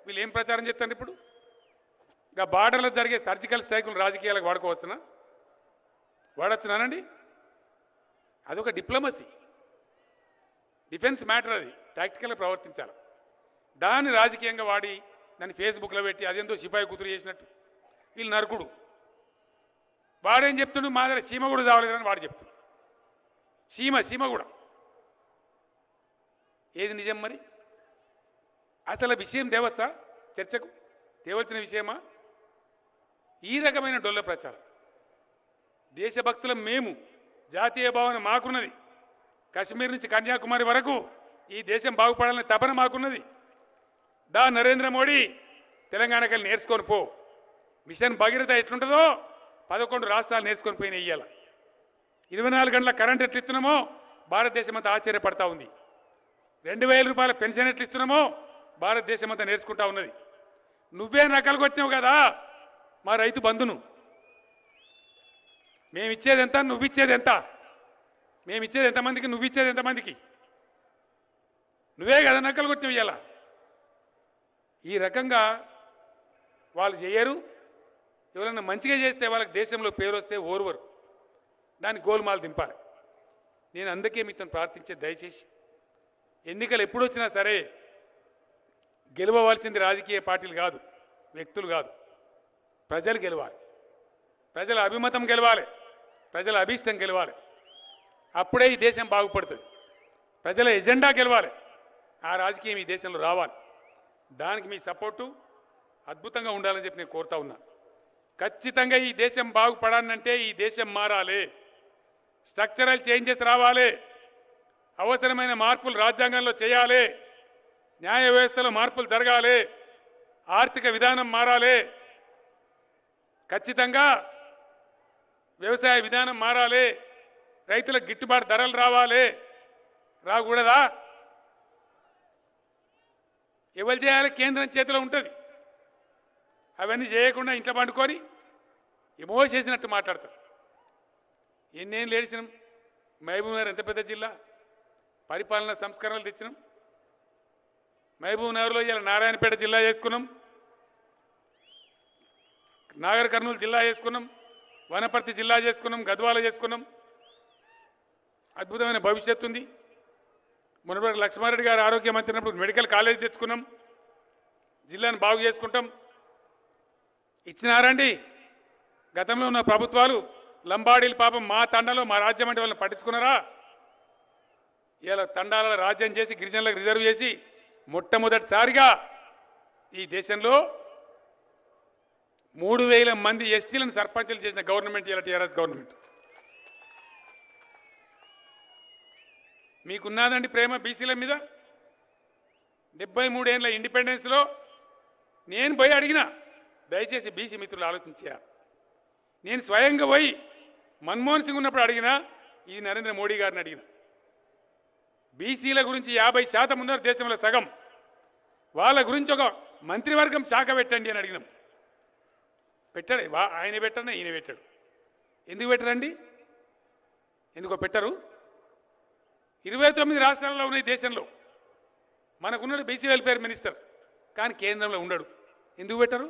వీళ్ళు ఏం ప్రచారం చేస్తారు? ఇప్పుడు ఇంకా బార్డర్లో జరిగే సర్జికల్ స్ట్రైకులు రాజకీయాలకు వాడుకోవచ్చునా? వాడచ్చునానండి? అదొక డిప్లొమసీ, డిఫెన్స్ మ్యాటర్. అది టాక్టికల్గా ప్రవర్తించాలి. దాన్ని రాజకీయంగా వాడి దాన్ని ఫేస్బుక్లో పెట్టి అదేందో సిపాయి కూతురు చేసినట్టు వీళ్ళు నరుకుడు. వాడేం చెప్తుండు? మా దగ్గర సీమ కూడా చావలేదని వాడు చెప్తాడు. సీమ కూడా ఏది నిజం? మరి అసలు విషయం తేవచ్చా? చర్చకు తేవలసిన విషయమా? ఈ రకమైన డొల్ల ప్రచారం. దేశభక్తుల మేము, జాతీయ భావన మాకున్నది. కశ్మీర్ నుంచి కన్యాకుమారి వరకు ఈ దేశం బాగుపడాలనే తపన మాకున్నది. నరేంద్ర మోడీ తెలంగాణకి వెళ్ళి నేర్చుకొని పో. మిషన్ భగీరథ ఎట్లుంటుందో 11 రాష్ట్రాలు నేర్చుకొని పోయిన ఇయ్యాల 24 గంటల కరెంట్ ఎట్లు ఇస్తున్నామో భారతదేశం అంతా ఆశ్చర్యపడతా ఉంది. 2000 రూపాయల పెన్షన్ ఎట్లు ఇస్తున్నామో భారతదేశం అంతా నేర్చుకుంటా ఉన్నది. నువ్వే నకలు కొట్టినావు కదా మా రైతు బంధును. మేమిచ్చేది ఎంత, నువ్విచ్చేది ఎంత? మేమిచ్చేది ఎంతమందికి, నువ్విచ్చేది ఎంతమందికి? నువ్వే కదా నకలు కొట్టినావు ఇయ్యాల. ఈ రకంగా వాళ్ళు చేయరు. ఎవరైనా మంచిగా చేస్తే వాళ్ళకి దేశంలో పేరు వస్తే ఓర్వరు. దాన్ని గోల్మాలు దింపాలి. నేను అందుకే మీతో ప్రార్థించే, దయచేసి ఎన్నికలు ఎప్పుడు వచ్చినా సరే గెలవవలసింది రాజకీయ పార్టీలు కాదు, వ్యక్తులు కాదు, ప్రజలు గెలవాలి. ప్రజల అభిమతం గెలవాలి, ప్రజల అభీష్టం గెలవాలి. అప్పుడే ఈ దేశం బాగుపడుతుంది. ప్రజల ఎజెండా గెలవాలి. ఆ రాజకీయం ఈ దేశంలో రావాలి. దానికి మీ సపోర్టు అద్భుతంగా ఉండాలని చెప్పి నేను కోరుతా ఉన్నా. ఖచ్చితంగా ఈ దేశం బాగుపడాలంటే ఈ దేశం మారాలి. స్ట్రక్చరల్ చేంజెస్ రావాలి. అవసరమైన మార్పులు రాజ్యాంగంలో చేయాలి. న్యాయ వ్యవస్థలో మార్పులు జరగాలి. ఆర్థిక విధానం మారాలి. ఖచ్చితంగా వ్యవసాయ విధానం మారాలి. రైతులకు గిట్టుబాటు ధరలు రావాలి. రాకూడదా? ఎవరు చేయాలి? కేంద్రం చేతిలో ఉంటుంది. అవన్నీ చేయకుండా ఇంట్లో పండుకొని ఏమో చేసినట్టు మాట్లాడతారు. ఎన్నేళ్ళు ఏడిచినాం. మహబూబ్నగర్ ఎంత పెద్ద జిల్లా, పరిపాలన సంస్కరణలు తెచ్చినాం. మహబూబ్నగర్లో ఇలా నారాయణపేట జిల్లా చేసుకున్నాం, నాగర్ కర్నూలు జిల్లా చేసుకున్నాం, వనపర్తి జిల్లా చేసుకున్నాం, గద్వాల చేసుకున్నాం. అద్భుతమైన భవిష్యత్తు ఉంది. మునపటి లక్ష్మారెడ్డి గారు ఆరోగ్య మంత్రి ఉన్నప్పుడు మెడికల్ కాలేజ్ తెచ్చుకున్నాం. జిల్లాను బాగు చేసుకుంటాం. ఇచ్చినారండి గతంలో ఉన్న ప్రభుత్వాలు. లంబాడీలు పాపం మా తండాలో మా రాజ్యం అంటే వాళ్ళని పట్టించుకున్నారా? ఇలా తండాల రాజ్యం చేసి గిరిజనులకు రిజర్వ్ చేసి మొట్టమొదటిసారిగా ఈ దేశంలో 3000 మంది ఎస్టీలను సర్పంచులు చేసిన గవర్నమెంట్ ఇలా టీఆర్ఎస్ గవర్నమెంట్. మీకున్నదండి ప్రేమ బీసీల మీద? 73 ఏళ్ల ఇండిపెండెన్స్లో నేను పోయి అడిగినా, దయచేసి బీసీ మిత్రులు ఆలోచించారు. నేను స్వయంగా పోయి మన్మోహన్ సింగ్ ఉన్నప్పుడు అడిగినా, ఇది నరేంద్ర మోడీ గారిని అడిగిన. బీసీల గురించి 50% ఉన్నారు దేశంలో, సగం. వాళ్ళ గురించి ఒక మంత్రివర్గం శాఖ పెట్టండి అని అడిగినాం. పెట్టాడు. ఆయన పెట్టాడు, ఈయన పెట్టాడు. ఎందుకు పెట్టరండి? ఎందుకో పెట్టరు. 29 రాష్ట్రాల్లో ఉన్నాయి దేశంలో. మనకున్నాడు బీసీ వెల్ఫేర్ మినిస్టర్, కానీ కేంద్రంలో ఉండడు. ఎందుకు పెట్టరు?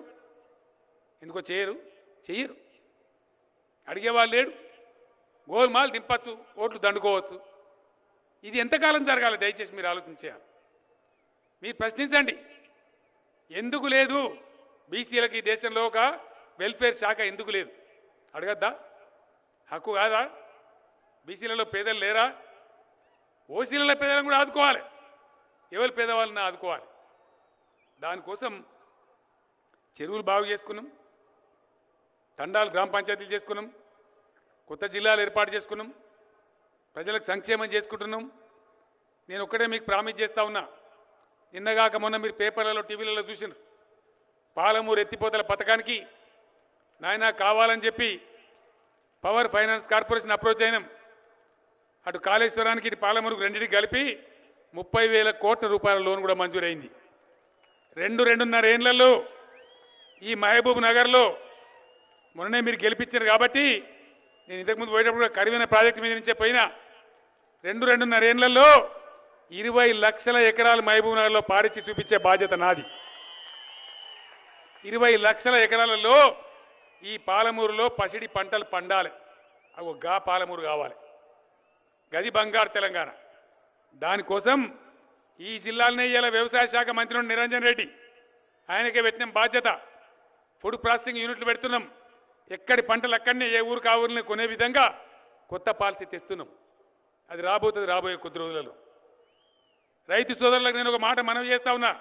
ఎందుకో చెయ్యరు. అడిగేవాళ్ళు లేడు. గోల్మాల్ దింపచ్చు, ఓట్లు దండుకోవచ్చు. ఇది ఎంతకాలం జరగాలి? దయచేసి మీరు ఆలోచించేయాలి. మీరు ప్రశ్నించండి. ఎందుకు లేదు బీసీలకి ఈ దేశంలో ఒక వెల్ఫేర్ శాఖ? ఎందుకు లేదు అడగద్దా? హక్కు కాదా? బీసీలలో పేదలు లేరా? ఓసీలలో పేదలను కూడా ఆదుకోవాలి. ఎవరు పేదవాళ్ళని ఆదుకోవాలి. దానికోసం చెరువులు బాగు చేసుకున్నాం, తండాలు గ్రామ పంచాయతీలు చేసుకున్నాం, కొత్త జిల్లాలు ఏర్పాటు చేసుకున్నాం, ప్రజలకు సంక్షేమం చేసుకుంటున్నాం. నేను ఒక్కడే మీకు ప్రామిస్ చేస్తా ఉన్నా. నిన్నగాక మొన్న మీరు పేపర్లలో టీవీలలో చూసినారు. పాలమూరు ఎత్తిపోతల పథకానికి నాయన కావాలని చెప్పి పవర్ ఫైనాన్స్ కార్పొరేషన్ అప్రోచ్ అయినాం. అటు కాళేశ్వరానికి ఇటు పాలమూరుకు రెండింటికి కలిపి 30,000 కోట్ల రూపాయల లోన్ కూడా మంజూరైంది. రెండున్నర ఏళ్లలో ఈ మహబూబ్ నగర్లో మొన్ననే మీరు గెలిపించారు కాబట్టి నేను ఇంతకుముందు పోయేటప్పుడు కరివైన ప్రాజెక్టు మీద నుంచే పోయినా రెండున్నర ఏళ్లలో 20 లక్షల ఎకరాలు మహబూబ్ నగర్లో పారిచ్చి చూపించే బాధ్యత నాది. 20 లక్షల ఎకరాలలో ఈ పాలమూరులో పసిడి పంటలు పండాలి. అవి గా పాలమూరు కావాలి. గది బంగారు తెలంగాణ. దానికోసం ఈ జిల్లాలనే ఇవాళ వ్యవసాయ శాఖ మంత్రి నిరంజన్ రెడ్డి ఆయనకే పెట్టిన బాధ్యత. ఫుడ్ ప్రాసెసింగ్ యూనిట్లు పెడుతున్నాం. ఎక్కడి పంటలు అక్కడనే ఏ ఊరికి ఆ ఊరిని కొనే విధంగా కొత్త పాలసీ తెస్తున్నాం. అది రాబోయే కొద్ది రోజులలో. రైతు సోదరులకు నేను ఒక మాట మనవి చేస్తా ఉన్నా.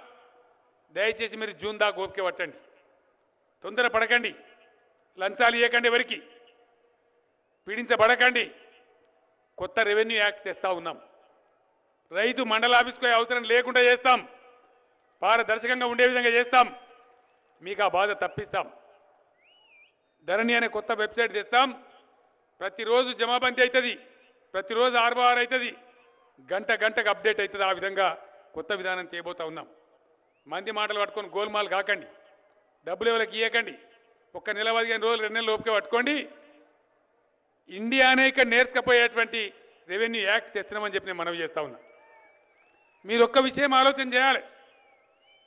దయచేసి మీరు జూన్ దాకా ఓపిక పట్టండి. తొందర పడకండి. లంచాలు ఇవ్వకండి. ఎవరికి పీడించబడకండి. కొత్త రెవెన్యూ యాక్ట్ తెస్తా ఉన్నాం. రైతు మండల ఆఫీస్కు అవసరం లేకుండా చేస్తాం. పారదర్శకంగా ఉండే విధంగా చేస్తాం. మీకు ఆ బాధ తప్పిస్తాం. ధరణి అనే కొత్త వెబ్సైట్ తెస్తాం. ప్రతిరోజు జమాబందీ అవుతుంది. ప్రతిరోజు ఆర్ఓఆర్ అవుతుంది. గంటకు అప్డేట్ అవుతుంది. ఆ విధంగా కొత్త విధానం తేబోతా ఉన్నాం. మంది మాటలు పట్టుకొని గోల్మాల్ కాకండి. డబ్బులు ఎవరికి ఇవ్వకండి. ఒక్క నెల 15 రోజులు 2 నెలలు ఓపిక పట్టుకోండి. ఇండియానే ఇక్కడ నేర్చుకపోయేటువంటి రెవెన్యూ యాక్ట్ తెస్తున్నామని చెప్పి నేను మనవి చేస్తా ఉన్నా. మీరు ఒక్క విషయం ఆలోచన చేయాలి.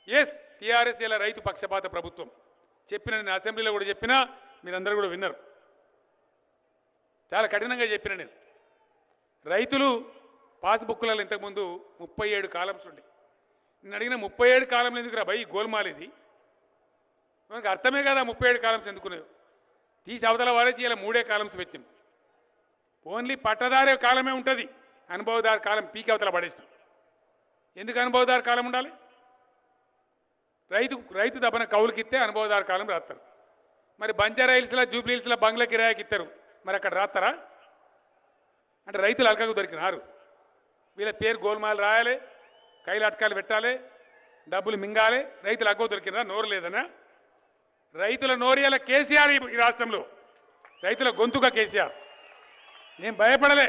ఎస్, టీఆర్ఎస్ ఇలా రైతు పక్షపాత ప్రభుత్వం చెప్పిన నేను అసెంబ్లీలో కూడా చెప్పినా మీరందరూ కూడా విన్నారు. చాలా కఠినంగా చెప్పిన నేను. రైతులు పాస్బుక్లలో ఇంతకుముందు 37 కాలమ్స్ ఉండే. నేను అడిగిన 37 కాలంలో ఎందుకు రా భయ్ గోల్మాల్ ఇది? మనకు అర్థమే కదా 37 కాలమ్స్ ఎందుకున్నాయో. తీసి అవతల వారేసి ఇలా 3 కాలమ్స్ పెట్టాం. ఓన్లీ పట్టదారే కాలమే ఉంటుంది. అనుభవదారు కాలం పీకి అవతల పడేస్తాం. ఎందుకు అనుభవదారు కాలం ఉండాలి? రైతు దబ్బన కౌలుకిస్తే అనుభవదారు కాలం రాస్తారు. మరి బంజారా హిల్స్లో జూబ్లీ హిల్స్లో బంగ్లా కిరాయికి ఇస్తారు. మరి అక్కడ రాస్తారా? అంటే రైతులు అలకకు దొరికినారు. వీళ్ళ పేరు గోల్మాల్ రాయాలి, కైలు అటకాలు పెట్టాలి, డబ్బులు మింగాలి. రైతులు అగ్గో దొరికినా? నోరు లేదనా? రైతుల నోరియాల కేసీఆర్ ఈ రాష్ట్రంలో. రైతుల గొంతుక కేసీఆర్. నేను భయపడలే.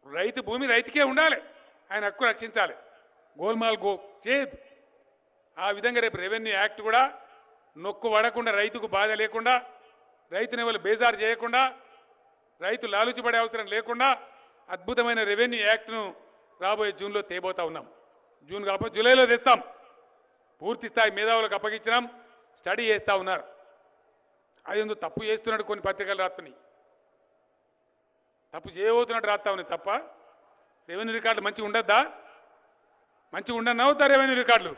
రైతు భూమి రైతుకే ఉండాలి. ఆయన హక్కు రక్షించాలి. గోల్మాల్ చేయదు. ఆ విధంగా రేపు రెవెన్యూ యాక్ట్ కూడా నొక్కు పడకుండా, రైతుకు బాధ లేకుండా, రైతుని వాళ్ళు బేజారు చేయకుండా, రైతు లాలుచిపడే అవసరం లేకుండా అద్భుతమైన రెవెన్యూ యాక్ట్ను రాబోయే జూన్లో తేబోతా ఉన్నాం. జూన్ కాకపోతే జూలైలో తెస్తాం. పూర్తి స్థాయి మేధావులకు అప్పగించినాం. స్టడీ చేస్తూ ఉన్నారు. అది ఎందుకు తప్పు చేస్తున్నట్టు కొన్ని పత్రికలు రాస్తున్నాయి. తప్పు చేయబోతున్నట్టు రాస్తా ఉన్నాయి తప్ప రెవెన్యూ రికార్డులు మంచిగా ఉండద్దా? మంచిగా ఉండన్నా అవుతా రెవెన్యూ రికార్డులు?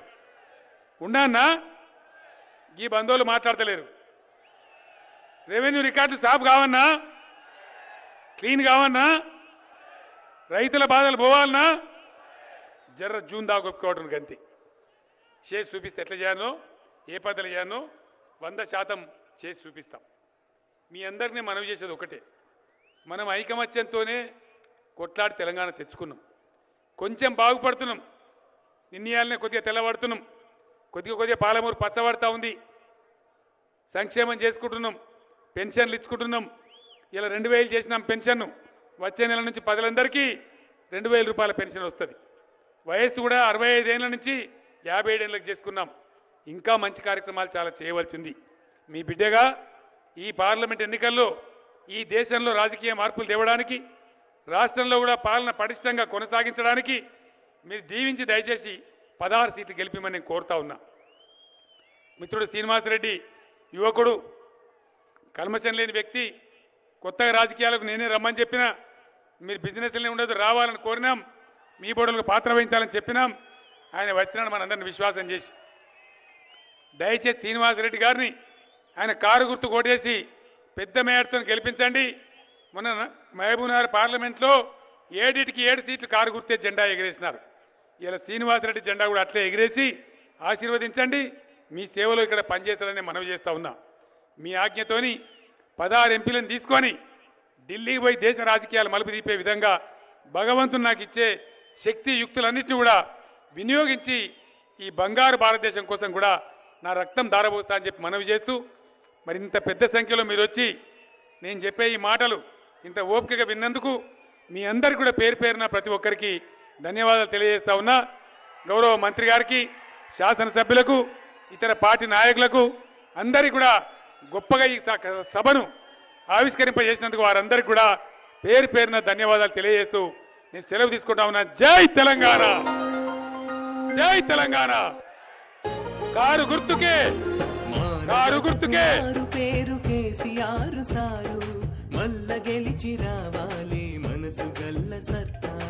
ఉండన్నా? ఈ బంధువులు మాట్లాడతలేరు. రెవెన్యూ రికార్డులు సాఫ్ కావన్నా? క్లీన్ కావన్నా? రైతుల బాధలు పోవాలన్నా? జర్ర జూన్ దాకా ఒప్పుకోవడం గంతి చేసి చూపిస్తే ఎట్లా చేయాలో, ఏ పద్ధతులు చేయాలో 100% చేసి చూపిస్తాం. మీ అందరినీ మనవి చేసేది ఒకటే. మనం ఐకమత్యంతోనే కొట్లాడి తెలంగాణ తెచ్చుకున్నాం. కొంచెం బాగుపడుతున్నాం. నిన్నయాలనే కొద్దిగా తెల్లబడుతున్నాం. కొద్దిగా పాలమూరు పచ్చబడతా ఉంది. సంక్షేమం చేసుకుంటున్నాం. పెన్షన్లు ఇచ్చుకుంటున్నాం. ఇలా 2000 చేసినాం పెన్షన్. వచ్చే నెల నుంచి ప్రజలందరికీ 2000 రూపాయల పెన్షన్ వస్తుంది. వయస్సు కూడా 65 ఏళ్ల నుంచి 57 ఏళ్ళకి చేసుకున్నాం. ఇంకా మంచి కార్యక్రమాలు చాలా చేయవలసింది. మీ బిడ్డగా ఈ పార్లమెంట్ ఎన్నికల్లో ఈ దేశంలో రాజకీయ మార్పులు తేవడానికి, రాష్ట్రంలో కూడా పాలన పటిష్టంగా కొనసాగించడానికి మీరు దీవించి దయచేసి 16 సీట్లు గెలిపిమని నేను కోరుతా ఉన్నా. మిత్రుడు శ్రీనివాసరెడ్డి యువకుడు, కల్మషం లేని వ్యక్తి. కొత్తగా రాజకీయాలకు నేనే రమ్మని చెప్పినా, మీరు బిజినెస్లనే ఉండదు రావాలని కోరినాం. మీ బోర్డులకు పాత్ర వహించాలని చెప్పినాం. ఆయన వచ్చినాడు మనందరిని విశ్వాసం చేసి. దయచేసి శ్రీనివాసరెడ్డి గారిని ఆయన కారు గుర్తు కొట్టేసి పెద్ద మేయర్తో గెలిపించండి. మొన్న మహబూబ్నగర్ పార్లమెంట్లో 7 సీట్లు కారు గుర్తే జెండా ఎగిరేసినారు. ఇలా శ్రీనివాసరెడ్డి జెండా కూడా అట్లే ఎగిరేసి ఆశీర్వదించండి. మీ సేవలో ఇక్కడ పనిచేస్తారని మనవి చేస్తా ఉన్నా. మీ ఆజ్ఞతోని 16 ఎంపీలను తీసుకొని ఢిల్లీకి పోయి దేశ రాజకీయాలు మలుపు తీపే విధంగా భగవంతుడు నాకు ఇచ్చే శక్తి యుక్తులన్నింటినీ కూడా వినియోగించి ఈ బంగారు భారతదేశం కోసం కూడా నా రక్తం దారబోస్తా అని చెప్పి మనవి చేస్తూ, మరి ఇంత పెద్ద సంఖ్యలో మీరు వచ్చి నేను చెప్పే ఈ మాటలు ఇంత ఓపికగా విన్నందుకు మీ అందరికీ కూడా పేరు పేరున ప్రతి ఒక్కరికి ధన్యవాదాలు తెలియజేస్తా ఉన్నా. గౌరవ మంత్రి గారికి, శాసనసభ్యులకు, ఇతర పార్టీ నాయకులకు అందరికీ కూడా గొప్పగా ఈ సభను ఆవిష్కరింపజేసినందుకు వారందరికీ కూడా పేరు పేరున ధన్యవాదాలు తెలియజేస్తూ నేను సెలవు తీసుకుంటా ఉన్నా. జై తెలంగాణ, జై తెలంగాణ. కారు గుర్తుకే, కారు గుర్తుకే. పేరు కేసీఆర్ సారు మల్ల గెలిచి రావాలి.